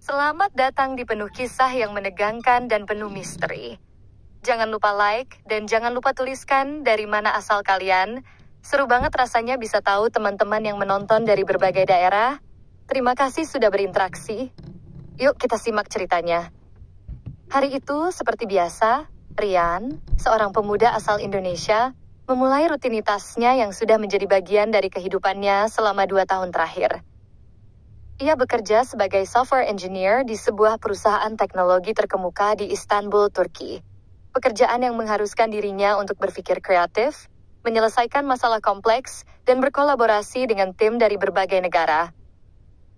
Selamat datang di penuh kisah yang menegangkan dan penuh misteri. Jangan lupa like dan jangan lupa tuliskan dari mana asal kalian. Seru banget rasanya bisa tahu teman-teman yang menonton dari berbagai daerah. Terima kasih sudah berinteraksi. Yuk kita simak ceritanya. Hari itu, seperti biasa, Rian, seorang pemuda asal Indonesia, memulai rutinitasnya yang sudah menjadi bagian dari kehidupannya selama 2 tahun terakhir. Ia bekerja sebagai software engineer di sebuah perusahaan teknologi terkemuka di Istanbul, Turki. Pekerjaan yang mengharuskan dirinya untuk berpikir kreatif, menyelesaikan masalah kompleks, dan berkolaborasi dengan tim dari berbagai negara.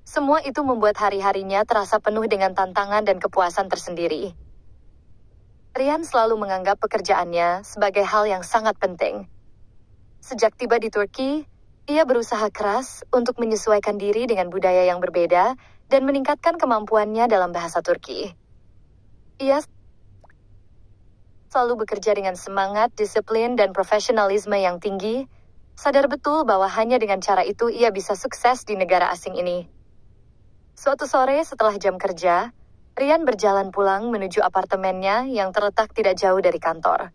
Semua itu membuat hari-harinya terasa penuh dengan tantangan dan kepuasan tersendiri. Rian selalu menganggap pekerjaannya sebagai hal yang sangat penting. Sejak tiba di Turki, ia berusaha keras untuk menyesuaikan diri dengan budaya yang berbeda dan meningkatkan kemampuannya dalam bahasa Turki. Ia selalu bekerja dengan semangat, disiplin, dan profesionalisme yang tinggi, sadar betul bahwa hanya dengan cara itu ia bisa sukses di negara asing ini. Suatu sore setelah jam kerja, Rian berjalan pulang menuju apartemennya yang terletak tidak jauh dari kantor.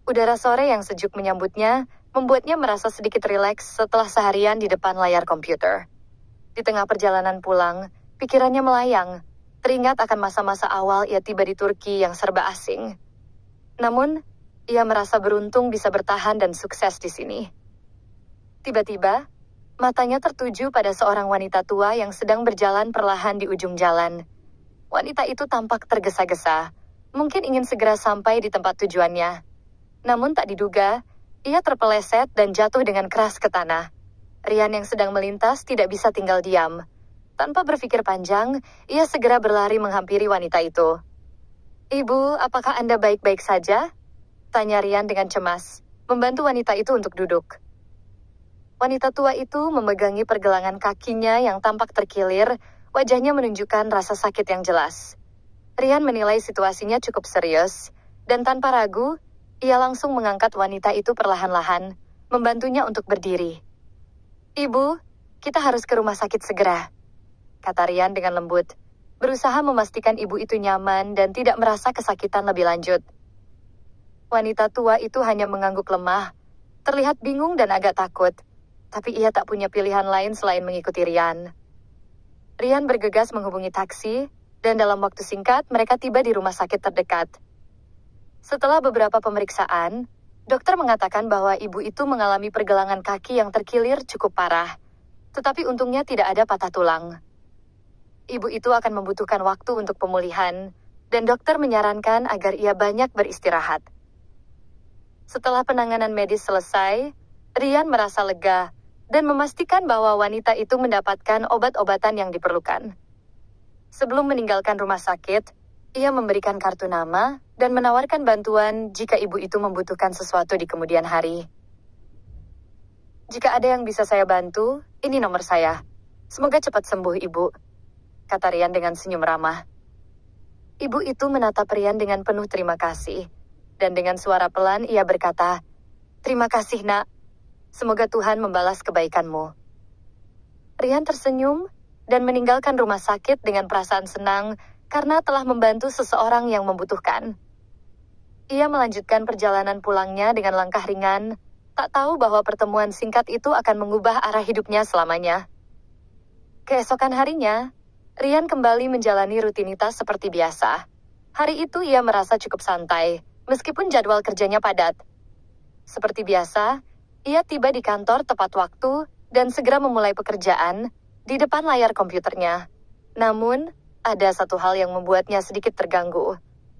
Udara sore yang sejuk menyambutnya membuatnya merasa sedikit rileks setelah seharian di depan layar komputer. Di tengah perjalanan pulang, pikirannya melayang, teringat akan masa-masa awal ia tiba di Turki yang serba asing. Namun, ia merasa beruntung bisa bertahan dan sukses di sini. Tiba-tiba, matanya tertuju pada seorang wanita tua yang sedang berjalan perlahan di ujung jalan. Wanita itu tampak tergesa-gesa, mungkin ingin segera sampai di tempat tujuannya. Namun tak diduga, ia terpeleset dan jatuh dengan keras ke tanah. Rian yang sedang melintas tidak bisa tinggal diam. Tanpa berpikir panjang, ia segera berlari menghampiri wanita itu. "Ibu, apakah Anda baik-baik saja?" tanya Rian dengan cemas, membantu wanita itu untuk duduk. Wanita tua itu memegangi pergelangan kakinya yang tampak terkilir, wajahnya menunjukkan rasa sakit yang jelas. Rian menilai situasinya cukup serius, dan tanpa ragu, ia langsung mengangkat wanita itu perlahan-lahan, membantunya untuk berdiri. "Ibu, kita harus ke rumah sakit segera," kata Rian dengan lembut, berusaha memastikan ibu itu nyaman dan tidak merasa kesakitan lebih lanjut. Wanita tua itu hanya mengangguk lemah, terlihat bingung dan agak takut, tapi ia tak punya pilihan lain selain mengikuti Rian. Rian bergegas menghubungi taksi, dan dalam waktu singkat mereka tiba di rumah sakit terdekat. Setelah beberapa pemeriksaan, dokter mengatakan bahwa ibu itu mengalami pergelangan kaki yang terkilir cukup parah, tetapi untungnya tidak ada patah tulang. Ibu itu akan membutuhkan waktu untuk pemulihan, dan dokter menyarankan agar ia banyak beristirahat. Setelah penanganan medis selesai, Rian merasa lega dan memastikan bahwa wanita itu mendapatkan obat-obatan yang diperlukan. Sebelum meninggalkan rumah sakit, ia memberikan kartu nama dan menawarkan bantuan jika ibu itu membutuhkan sesuatu di kemudian hari. "Jika ada yang bisa saya bantu, ini nomor saya. Semoga cepat sembuh, Ibu," kata Rian dengan senyum ramah. Ibu itu menatap Rian dengan penuh terima kasih, dan dengan suara pelan ia berkata, "Terima kasih, Nak. Semoga Tuhan membalas kebaikanmu." Rian tersenyum dan meninggalkan rumah sakit dengan perasaan senang karena telah membantu seseorang yang membutuhkan. Ia melanjutkan perjalanan pulangnya dengan langkah ringan, tak tahu bahwa pertemuan singkat itu akan mengubah arah hidupnya selamanya. Keesokan harinya, Rian kembali menjalani rutinitas seperti biasa. Hari itu ia merasa cukup santai, meskipun jadwal kerjanya padat. Seperti biasa, ia tiba di kantor tepat waktu dan segera memulai pekerjaan di depan layar komputernya. Namun, ada satu hal yang membuatnya sedikit terganggu.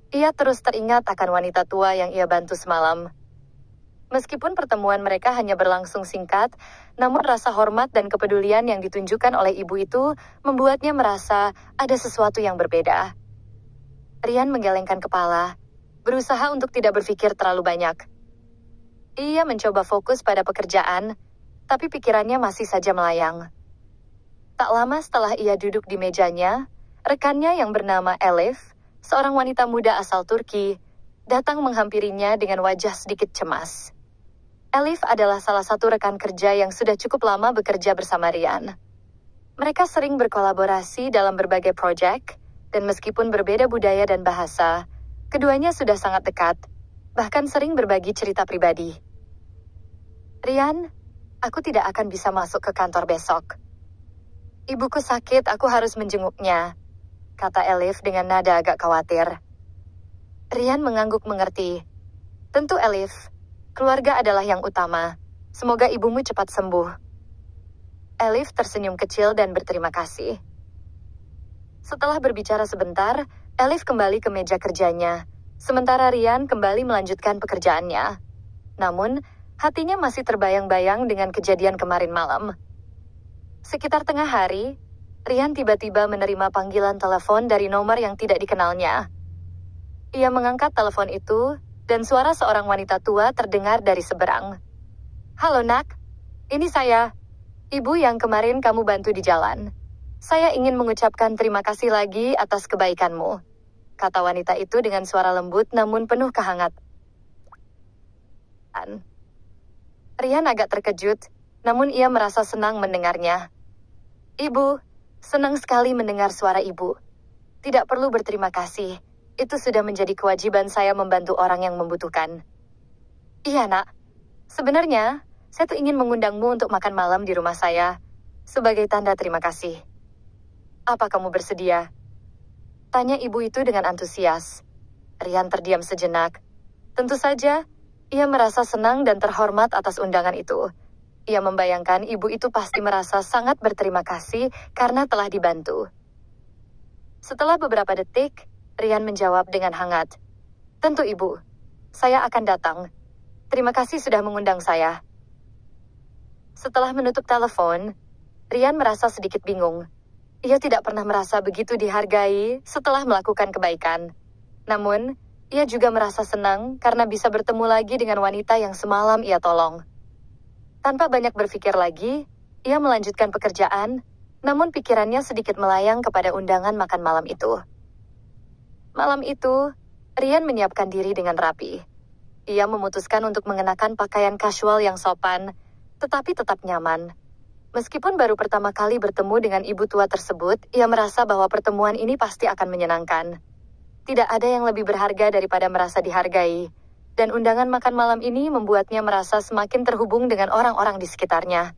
Ia terus teringat akan wanita tua yang ia bantu semalam. Meskipun pertemuan mereka hanya berlangsung singkat, namun rasa hormat dan kepedulian yang ditunjukkan oleh ibu itu membuatnya merasa ada sesuatu yang berbeda. Rian menggelengkan kepala, berusaha untuk tidak berpikir terlalu banyak. Ia mencoba fokus pada pekerjaan, tapi pikirannya masih saja melayang. Tak lama setelah ia duduk di mejanya, rekannya yang bernama Elif, seorang wanita muda asal Turki, datang menghampirinya dengan wajah sedikit cemas. Elif adalah salah satu rekan kerja yang sudah cukup lama bekerja bersama Rian. Mereka sering berkolaborasi dalam berbagai proyek, Dan meskipun berbeda budaya dan bahasa, keduanya sudah sangat dekat, bahkan sering berbagi cerita pribadi. Rian, aku tidak akan bisa masuk ke kantor besok. Ibuku sakit, aku harus menjenguknya, kata Elif dengan nada agak khawatir. Rian mengangguk mengerti. Tentu Elif, keluarga adalah yang utama. Semoga ibumu cepat sembuh. Elif tersenyum kecil dan berterima kasih. Setelah berbicara sebentar, Elif kembali ke meja kerjanya, sementara Rian kembali melanjutkan pekerjaannya. Namun, hatinya masih terbayang-bayang dengan kejadian kemarin malam. Sekitar tengah hari, Rian tiba-tiba menerima panggilan telepon dari nomor yang tidak dikenalnya. Ia mengangkat telepon itu, dan suara seorang wanita tua terdengar dari seberang. Halo nak, ini saya, ibu yang kemarin kamu bantu di jalan. Saya ingin mengucapkan terima kasih lagi atas kebaikanmu, kata wanita itu dengan suara lembut namun penuh kehangatan. Rian agak terkejut, namun ia merasa senang mendengarnya. Ibu, senang sekali mendengar suara ibu. Tidak perlu berterima kasih, itu sudah menjadi kewajiban saya membantu orang yang membutuhkan. Iya nak, sebenarnya saya tuh ingin mengundangmu untuk makan malam di rumah saya, sebagai tanda terima kasih. Apa kamu bersedia? Tanya ibu itu dengan antusias. Rian terdiam sejenak. Tentu saja, ia merasa senang dan terhormat atas undangan itu. Ia membayangkan ibu itu pasti merasa sangat berterima kasih karena telah dibantu. Setelah beberapa detik, Rian menjawab dengan hangat. Tentu ibu, saya akan datang. Terima kasih sudah mengundang saya. Setelah menutup telepon, Rian merasa sedikit bingung. Ia tidak pernah merasa begitu dihargai setelah melakukan kebaikan. Namun, ia juga merasa senang karena bisa bertemu lagi dengan wanita yang semalam ia tolong. Tanpa banyak berpikir lagi, ia melanjutkan pekerjaan, namun pikirannya sedikit melayang kepada undangan makan malam itu. Malam itu, Rian menyiapkan diri dengan rapi. Ia memutuskan untuk mengenakan pakaian kasual yang sopan, tetapi tetap nyaman. Meskipun baru pertama kali bertemu dengan ibu tua tersebut, ia merasa bahwa pertemuan ini pasti akan menyenangkan. Tidak ada yang lebih berharga daripada merasa dihargai, dan undangan makan malam ini membuatnya merasa semakin terhubung dengan orang-orang di sekitarnya.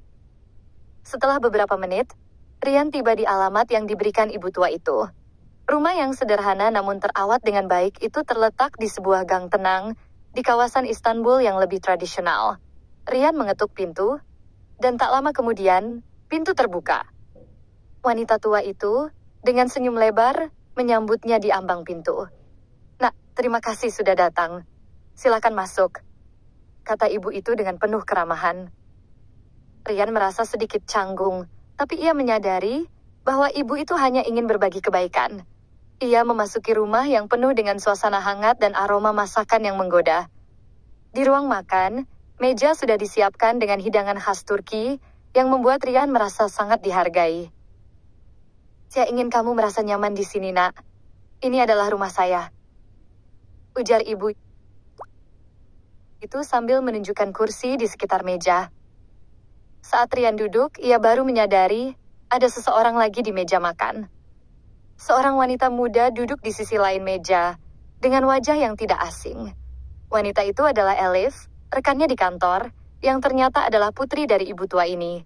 Setelah beberapa menit, Rian tiba di alamat yang diberikan ibu tua itu. Rumah yang sederhana namun terawat dengan baik itu terletak di sebuah gang tenang di kawasan Istanbul yang lebih tradisional. Rian mengetuk pintu, dan tak lama kemudian, pintu terbuka. Wanita tua itu, dengan senyum lebar, menyambutnya di ambang pintu. Nak, terima kasih sudah datang. Silakan masuk, kata ibu itu dengan penuh keramahan. Rian merasa sedikit canggung, tapi ia menyadari bahwa ibu itu hanya ingin berbagi kebaikan. Ia memasuki rumah yang penuh dengan suasana hangat dan aroma masakan yang menggoda. Di ruang makan, meja sudah disiapkan dengan hidangan khas Turki yang membuat Rian merasa sangat dihargai. Saya ingin kamu merasa nyaman di sini, nak. Ini adalah rumah saya, ujar ibu itu sambil menunjukkan kursi di sekitar meja. Saat Rian duduk, ia baru menyadari ada seseorang lagi di meja makan. Seorang wanita muda duduk di sisi lain meja, dengan wajah yang tidak asing. Wanita itu adalah Elif, rekannya di kantor, yang ternyata adalah putri dari ibu tua ini.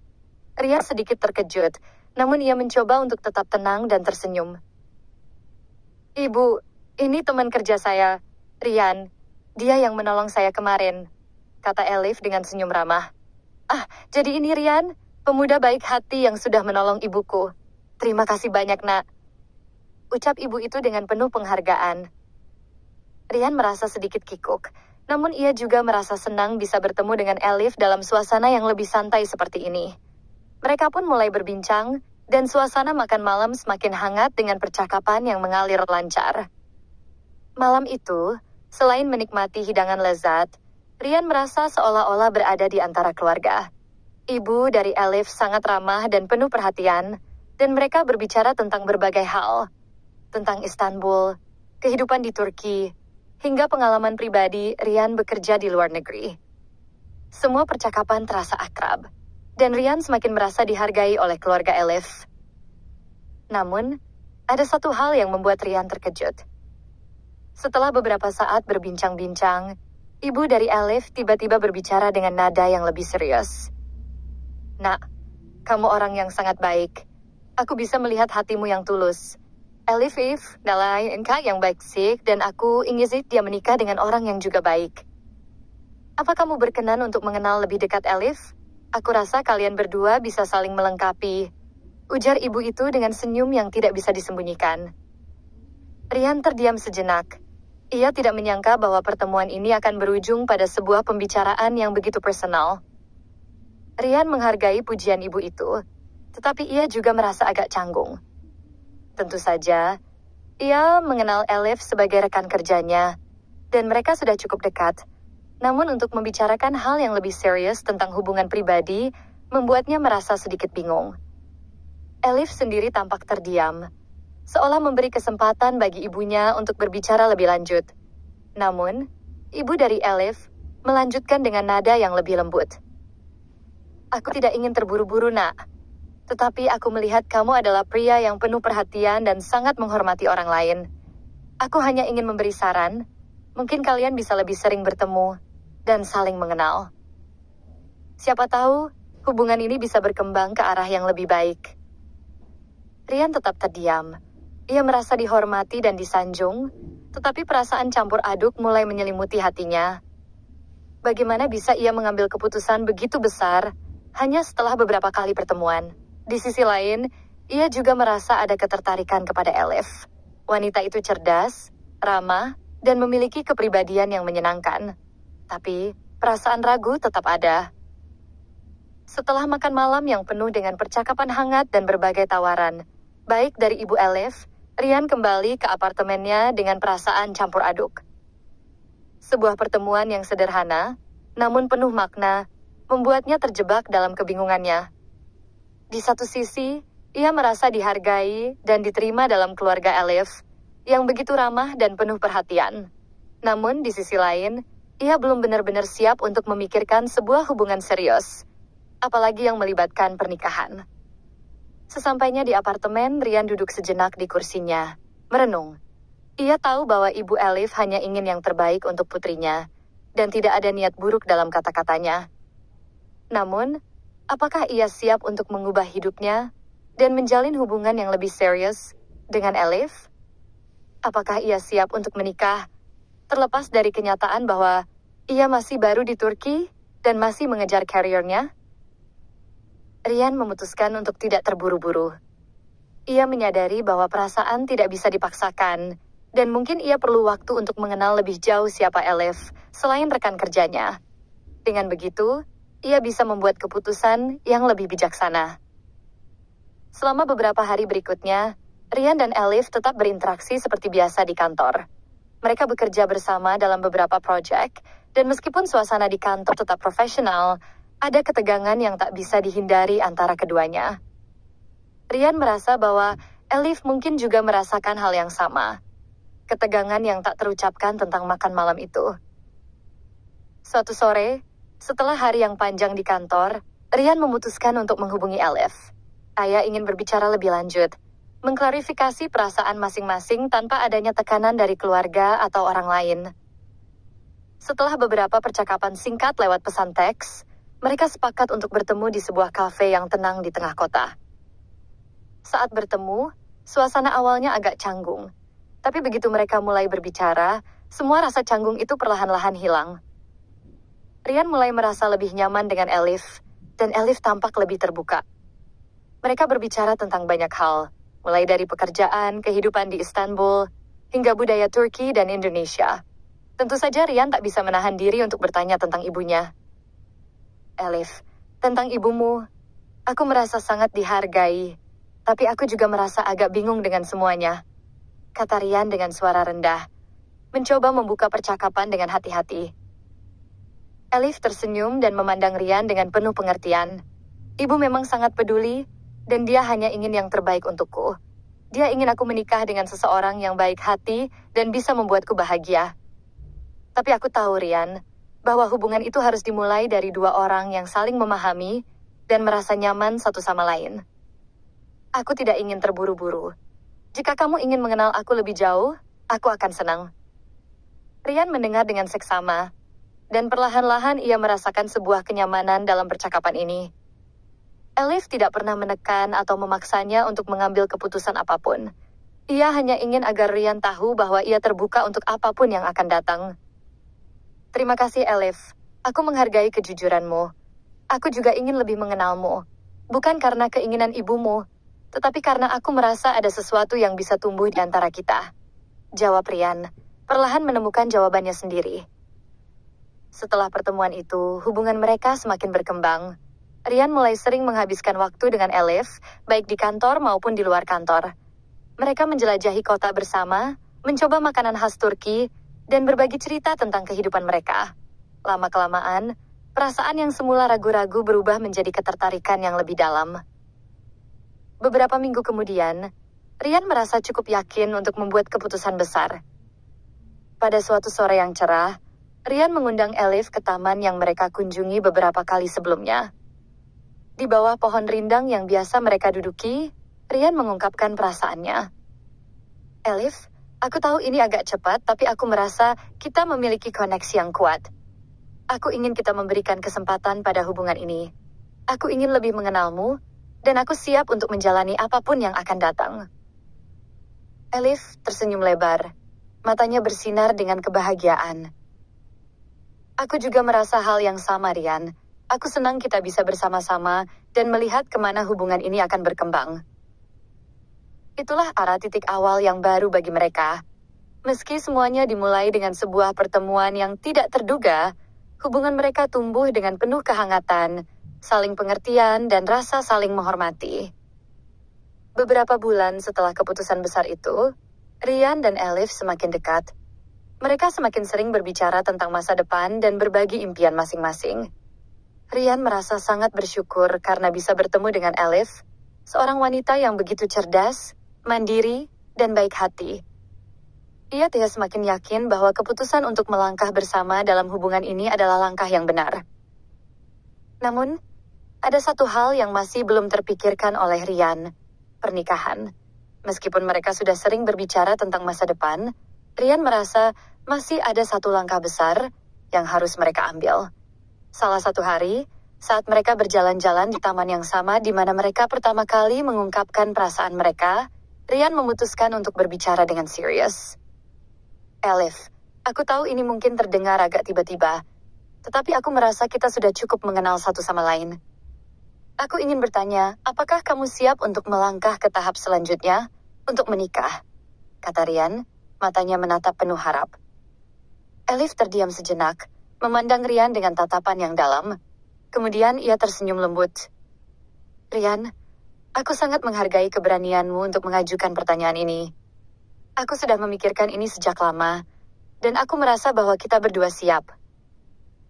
Rian sedikit terkejut, namun ia mencoba untuk tetap tenang dan tersenyum. Ibu, ini teman kerja saya, Rian. Dia yang menolong saya kemarin, kata Elif dengan senyum ramah. Ah, jadi ini Rian, pemuda baik hati yang sudah menolong ibuku. Terima kasih banyak, nak, ucap ibu itu dengan penuh penghargaan. Rian merasa sedikit kikuk, namun ia juga merasa senang bisa bertemu dengan Elif dalam suasana yang lebih santai seperti ini. Mereka pun mulai berbincang, dan suasana makan malam semakin hangat dengan percakapan yang mengalir lancar. Malam itu, selain menikmati hidangan lezat, Rian merasa seolah-olah berada di antara keluarga. Ibu dari Elif sangat ramah dan penuh perhatian, dan mereka berbicara tentang berbagai hal. Tentang Istanbul, kehidupan di Turki, hingga pengalaman pribadi Rian bekerja di luar negeri. Semua percakapan terasa akrab, dan Rian semakin merasa dihargai oleh keluarga Elif. Namun, ada satu hal yang membuat Rian terkejut. Setelah beberapa saat berbincang-bincang, ibu dari Elif tiba-tiba berbicara dengan nada yang lebih serius. "Nak, kamu orang yang sangat baik. Aku bisa melihat hatimu yang tulus. Elif adalah engkau yang baik sih, dan aku ingin dia menikah dengan orang yang juga baik. Apa kamu berkenan untuk mengenal lebih dekat Elif? Aku rasa kalian berdua bisa saling melengkapi," ujar ibu itu dengan senyum yang tidak bisa disembunyikan. Rian terdiam sejenak. Ia tidak menyangka bahwa pertemuan ini akan berujung pada sebuah pembicaraan yang begitu personal. Rian menghargai pujian ibu itu, tetapi ia juga merasa agak canggung. Tentu saja, ia mengenal Elif sebagai rekan kerjanya, dan mereka sudah cukup dekat. Namun untuk membicarakan hal yang lebih serius tentang hubungan pribadi, membuatnya merasa sedikit bingung. Elif sendiri tampak terdiam, seolah memberi kesempatan bagi ibunya untuk berbicara lebih lanjut. Namun, ibu dari Elif melanjutkan dengan nada yang lebih lembut. "Aku tidak ingin terburu-buru, Nak. Tetapi aku melihat kamu adalah pria yang penuh perhatian dan sangat menghormati orang lain. Aku hanya ingin memberi saran. Mungkin kalian bisa lebih sering bertemu dan saling mengenal. Siapa tahu, hubungan ini bisa berkembang ke arah yang lebih baik." Rian tetap terdiam. Ia merasa dihormati dan disanjung, tetapi perasaan campur aduk mulai menyelimuti hatinya. Bagaimana bisa ia mengambil keputusan begitu besar hanya setelah beberapa kali pertemuan? Di sisi lain, ia juga merasa ada ketertarikan kepada Elif. Wanita itu cerdas, ramah, dan memiliki kepribadian yang menyenangkan. Tapi, perasaan ragu tetap ada. Setelah makan malam yang penuh dengan percakapan hangat dan berbagai tawaran, baik dari ibu Elif, Rian kembali ke apartemennya dengan perasaan campur aduk. Sebuah pertemuan yang sederhana, namun penuh makna, membuatnya terjebak dalam kebingungannya. Di satu sisi, ia merasa dihargai dan diterima dalam keluarga Elif, yang begitu ramah dan penuh perhatian. Namun di sisi lain, ia belum benar-benar siap untuk memikirkan sebuah hubungan serius, apalagi yang melibatkan pernikahan. Sesampainya di apartemen, Rian duduk sejenak di kursinya, merenung. Ia tahu bahwa ibu Elif hanya ingin yang terbaik untuk putrinya, dan tidak ada niat buruk dalam kata-katanya. Namun, apakah ia siap untuk mengubah hidupnya dan menjalin hubungan yang lebih serius dengan Elif? Apakah ia siap untuk menikah, terlepas dari kenyataan bahwa ia masih baru di Turki dan masih mengejar karirnya? Rian memutuskan untuk tidak terburu-buru. Ia menyadari bahwa perasaan tidak bisa dipaksakan, dan mungkin ia perlu waktu untuk mengenal lebih jauh siapa Elif, selain rekan kerjanya. Dengan begitu, ia bisa membuat keputusan yang lebih bijaksana. Selama beberapa hari berikutnya, Rian dan Elif tetap berinteraksi seperti biasa di kantor. Mereka bekerja bersama dalam beberapa proyek, dan meskipun suasana di kantor tetap profesional, ada ketegangan yang tak bisa dihindari antara keduanya. Rian merasa bahwa Elif mungkin juga merasakan hal yang sama. Ketegangan yang tak terucapkan tentang makan malam itu. Suatu sore, setelah hari yang panjang di kantor, Rian memutuskan untuk menghubungi Elif. Ia ingin berbicara lebih lanjut, mengklarifikasi perasaan masing-masing tanpa adanya tekanan dari keluarga atau orang lain. Setelah beberapa percakapan singkat lewat pesan teks, mereka sepakat untuk bertemu di sebuah kafe yang tenang di tengah kota. Saat bertemu, suasana awalnya agak canggung. Tapi begitu mereka mulai berbicara, semua rasa canggung itu perlahan-lahan hilang. Rian mulai merasa lebih nyaman dengan Elif, dan Elif tampak lebih terbuka. Mereka berbicara tentang banyak hal, mulai dari pekerjaan, kehidupan di Istanbul, hingga budaya Turki dan Indonesia. Tentu saja Rian tak bisa menahan diri untuk bertanya tentang ibunya. "Elif, tentang ibumu, aku merasa sangat dihargai, tapi aku juga merasa agak bingung dengan semuanya," kata Rian dengan suara rendah, mencoba membuka percakapan dengan hati-hati. Elif tersenyum dan memandang Rian dengan penuh pengertian. "Ibu memang sangat peduli, dan dia hanya ingin yang terbaik untukku. Dia ingin aku menikah dengan seseorang yang baik hati dan bisa membuatku bahagia. Tapi aku tahu, Rian, bahwa hubungan itu harus dimulai dari dua orang yang saling memahami dan merasa nyaman satu sama lain. Aku tidak ingin terburu-buru. Jika kamu ingin mengenal aku lebih jauh, aku akan senang. Rian mendengar dengan seksama, dan perlahan-lahan ia merasakan sebuah kenyamanan dalam percakapan ini. Elif tidak pernah menekan atau memaksanya untuk mengambil keputusan apapun. Ia hanya ingin agar Rian tahu bahwa ia terbuka untuk apapun yang akan datang. Terima kasih, Elif. Aku menghargai kejujuranmu. Aku juga ingin lebih mengenalmu. Bukan karena keinginan ibumu, tetapi karena aku merasa ada sesuatu yang bisa tumbuh di antara kita. Jawab Rian, perlahan menemukan jawabannya sendiri. Setelah pertemuan itu, hubungan mereka semakin berkembang. Rian mulai sering menghabiskan waktu dengan Elif, baik di kantor maupun di luar kantor. Mereka menjelajahi kota bersama, mencoba makanan khas Turki, dan berbagi cerita tentang kehidupan mereka. Lama-kelamaan, perasaan yang semula ragu-ragu berubah menjadi ketertarikan yang lebih dalam. Beberapa minggu kemudian, Rian merasa cukup yakin untuk membuat keputusan besar. Pada suatu sore yang cerah, Rian mengundang Elif ke taman yang mereka kunjungi beberapa kali sebelumnya. Di bawah pohon rindang yang biasa mereka duduki, Rian mengungkapkan perasaannya. Elif, aku tahu ini agak cepat, tapi aku merasa kita memiliki koneksi yang kuat. Aku ingin kita memberikan kesempatan pada hubungan ini. Aku ingin lebih mengenalmu, dan aku siap untuk menjalani apapun yang akan datang. Elif tersenyum lebar. Matanya bersinar dengan kebahagiaan. Aku juga merasa hal yang sama, Rian. Aku senang kita bisa bersama-sama dan melihat kemana hubungan ini akan berkembang. Itulah arah titik awal yang baru bagi mereka. Meski semuanya dimulai dengan sebuah pertemuan yang tidak terduga, hubungan mereka tumbuh dengan penuh kehangatan, saling pengertian, dan rasa saling menghormati. Beberapa bulan setelah keputusan besar itu, Rian dan Elif semakin dekat. Mereka semakin sering berbicara tentang masa depan dan berbagi impian masing-masing. Rian merasa sangat bersyukur karena bisa bertemu dengan Elif, seorang wanita yang begitu cerdas, mandiri, dan baik hati. Ia tidak semakin yakin bahwa keputusan untuk melangkah bersama dalam hubungan ini adalah langkah yang benar. Namun, ada satu hal yang masih belum terpikirkan oleh Rian, pernikahan. Meskipun mereka sudah sering berbicara tentang masa depan, Rian merasa masih ada satu langkah besar yang harus mereka ambil. Salah satu hari, saat mereka berjalan-jalan di taman yang sama di mana mereka pertama kali mengungkapkan perasaan mereka, Rian memutuskan untuk berbicara dengan serius. Elif, aku tahu ini mungkin terdengar agak tiba-tiba, tetapi aku merasa kita sudah cukup mengenal satu sama lain. Aku ingin bertanya, apakah kamu siap untuk melangkah ke tahap selanjutnya, untuk menikah? Kata Rian, matanya menatap penuh harap. Elif terdiam sejenak, memandang Rian dengan tatapan yang dalam. Kemudian ia tersenyum lembut. Rian, aku sangat menghargai keberanianmu untuk mengajukan pertanyaan ini. Aku sudah memikirkan ini sejak lama, dan aku merasa bahwa kita berdua siap.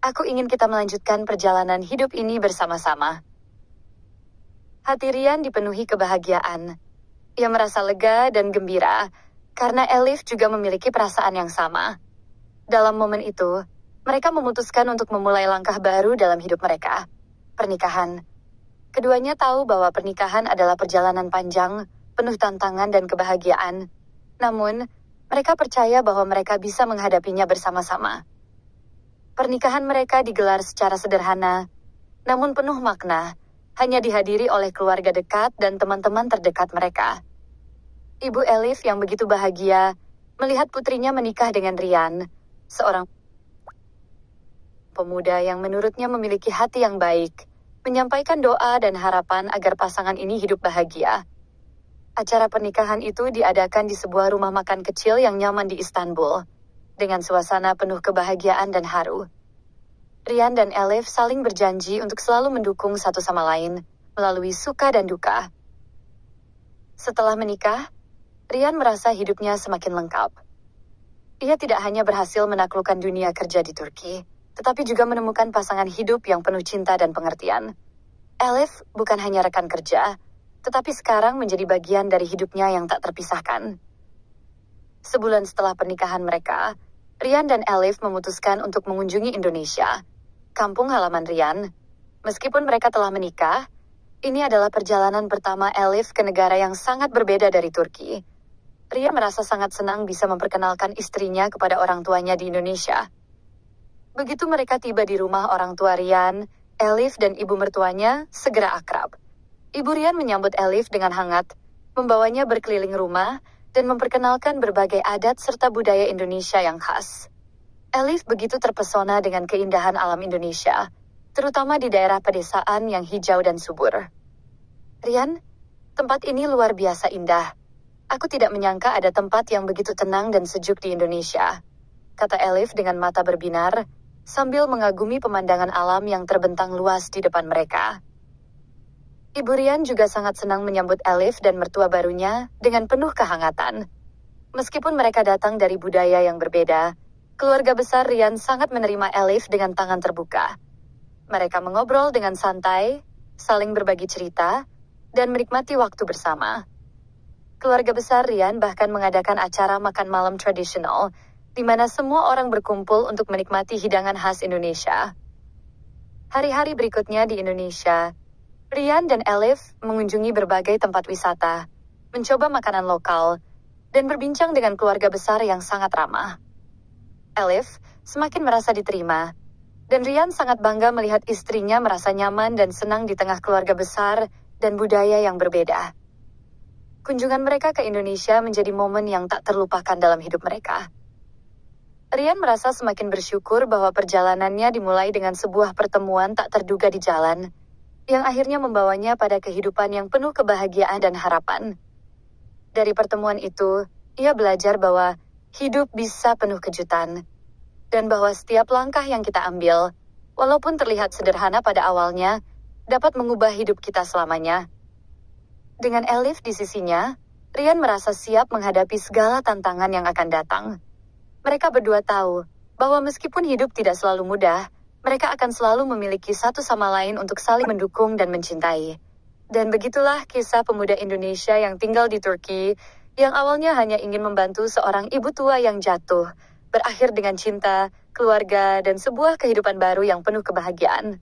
Aku ingin kita melanjutkan perjalanan hidup ini bersama-sama. Hati Rian dipenuhi kebahagiaan. Ia merasa lega dan gembira, karena Elif juga memiliki perasaan yang sama. Dalam momen itu, mereka memutuskan untuk memulai langkah baru dalam hidup mereka, pernikahan. Keduanya tahu bahwa pernikahan adalah perjalanan panjang, penuh tantangan dan kebahagiaan. Namun, mereka percaya bahwa mereka bisa menghadapinya bersama-sama. Pernikahan mereka digelar secara sederhana, namun penuh makna, hanya dihadiri oleh keluarga dekat dan teman-teman terdekat mereka. Ibu Elif yang begitu bahagia melihat putrinya menikah dengan Rian, seorang pemuda yang menurutnya memiliki hati yang baik, menyampaikan doa dan harapan agar pasangan ini hidup bahagia. Acara pernikahan itu diadakan di sebuah rumah makan kecil yang nyaman di Istanbul, dengan suasana penuh kebahagiaan dan haru. Rian dan Elif saling berjanji untuk selalu mendukung satu sama lain, melalui suka dan duka. Setelah menikah, Rian merasa hidupnya semakin lengkap. Ia tidak hanya berhasil menaklukkan dunia kerja di Turki, tetapi juga menemukan pasangan hidup yang penuh cinta dan pengertian. Elif bukan hanya rekan kerja, tetapi sekarang menjadi bagian dari hidupnya yang tak terpisahkan. Sebulan setelah pernikahan mereka, Rian dan Elif memutuskan untuk mengunjungi Indonesia, kampung halaman Rian. Meskipun mereka telah menikah, ini adalah perjalanan pertama Elif ke negara yang sangat berbeda dari Turki. Rian merasa sangat senang bisa memperkenalkan istrinya kepada orang tuanya di Indonesia. Begitu mereka tiba di rumah orang tua Rian, Elif dan ibu mertuanya segera akrab. Ibu Rian menyambut Elif dengan hangat, membawanya berkeliling rumah, dan memperkenalkan berbagai adat serta budaya Indonesia yang khas. Elif begitu terpesona dengan keindahan alam Indonesia, terutama di daerah pedesaan yang hijau dan subur. Rian, tempat ini luar biasa indah. Aku tidak menyangka ada tempat yang begitu tenang dan sejuk di Indonesia, kata Elif dengan mata berbinar, sambil mengagumi pemandangan alam yang terbentang luas di depan mereka. Ibu Rian juga sangat senang menyambut Elif dan mertua barunya dengan penuh kehangatan. Meskipun mereka datang dari budaya yang berbeda, keluarga besar Rian sangat menerima Elif dengan tangan terbuka. Mereka mengobrol dengan santai, saling berbagi cerita, dan menikmati waktu bersama. Keluarga besar Rian bahkan mengadakan acara makan malam tradisional, di mana semua orang berkumpul untuk menikmati hidangan khas Indonesia. Hari-hari berikutnya di Indonesia, Rian dan Elif mengunjungi berbagai tempat wisata, mencoba makanan lokal, dan berbincang dengan keluarga besar yang sangat ramah. Elif semakin merasa diterima, dan Rian sangat bangga melihat istrinya merasa nyaman dan senang di tengah keluarga besar dan budaya yang berbeda. Kunjungan mereka ke Indonesia menjadi momen yang tak terlupakan dalam hidup mereka. Rian merasa semakin bersyukur bahwa perjalanannya dimulai dengan sebuah pertemuan tak terduga di jalan, yang akhirnya membawanya pada kehidupan yang penuh kebahagiaan dan harapan. Dari pertemuan itu, ia belajar bahwa hidup bisa penuh kejutan, dan bahwa setiap langkah yang kita ambil, walaupun terlihat sederhana pada awalnya, dapat mengubah hidup kita selamanya. Dengan Elif di sisinya, Rian merasa siap menghadapi segala tantangan yang akan datang. Mereka berdua tahu bahwa meskipun hidup tidak selalu mudah, mereka akan selalu memiliki satu sama lain untuk saling mendukung dan mencintai. Dan begitulah kisah pemuda Indonesia yang tinggal di Turki, yang awalnya hanya ingin membantu seorang ibu tua yang jatuh, berakhir dengan cinta, keluarga, dan sebuah kehidupan baru yang penuh kebahagiaan.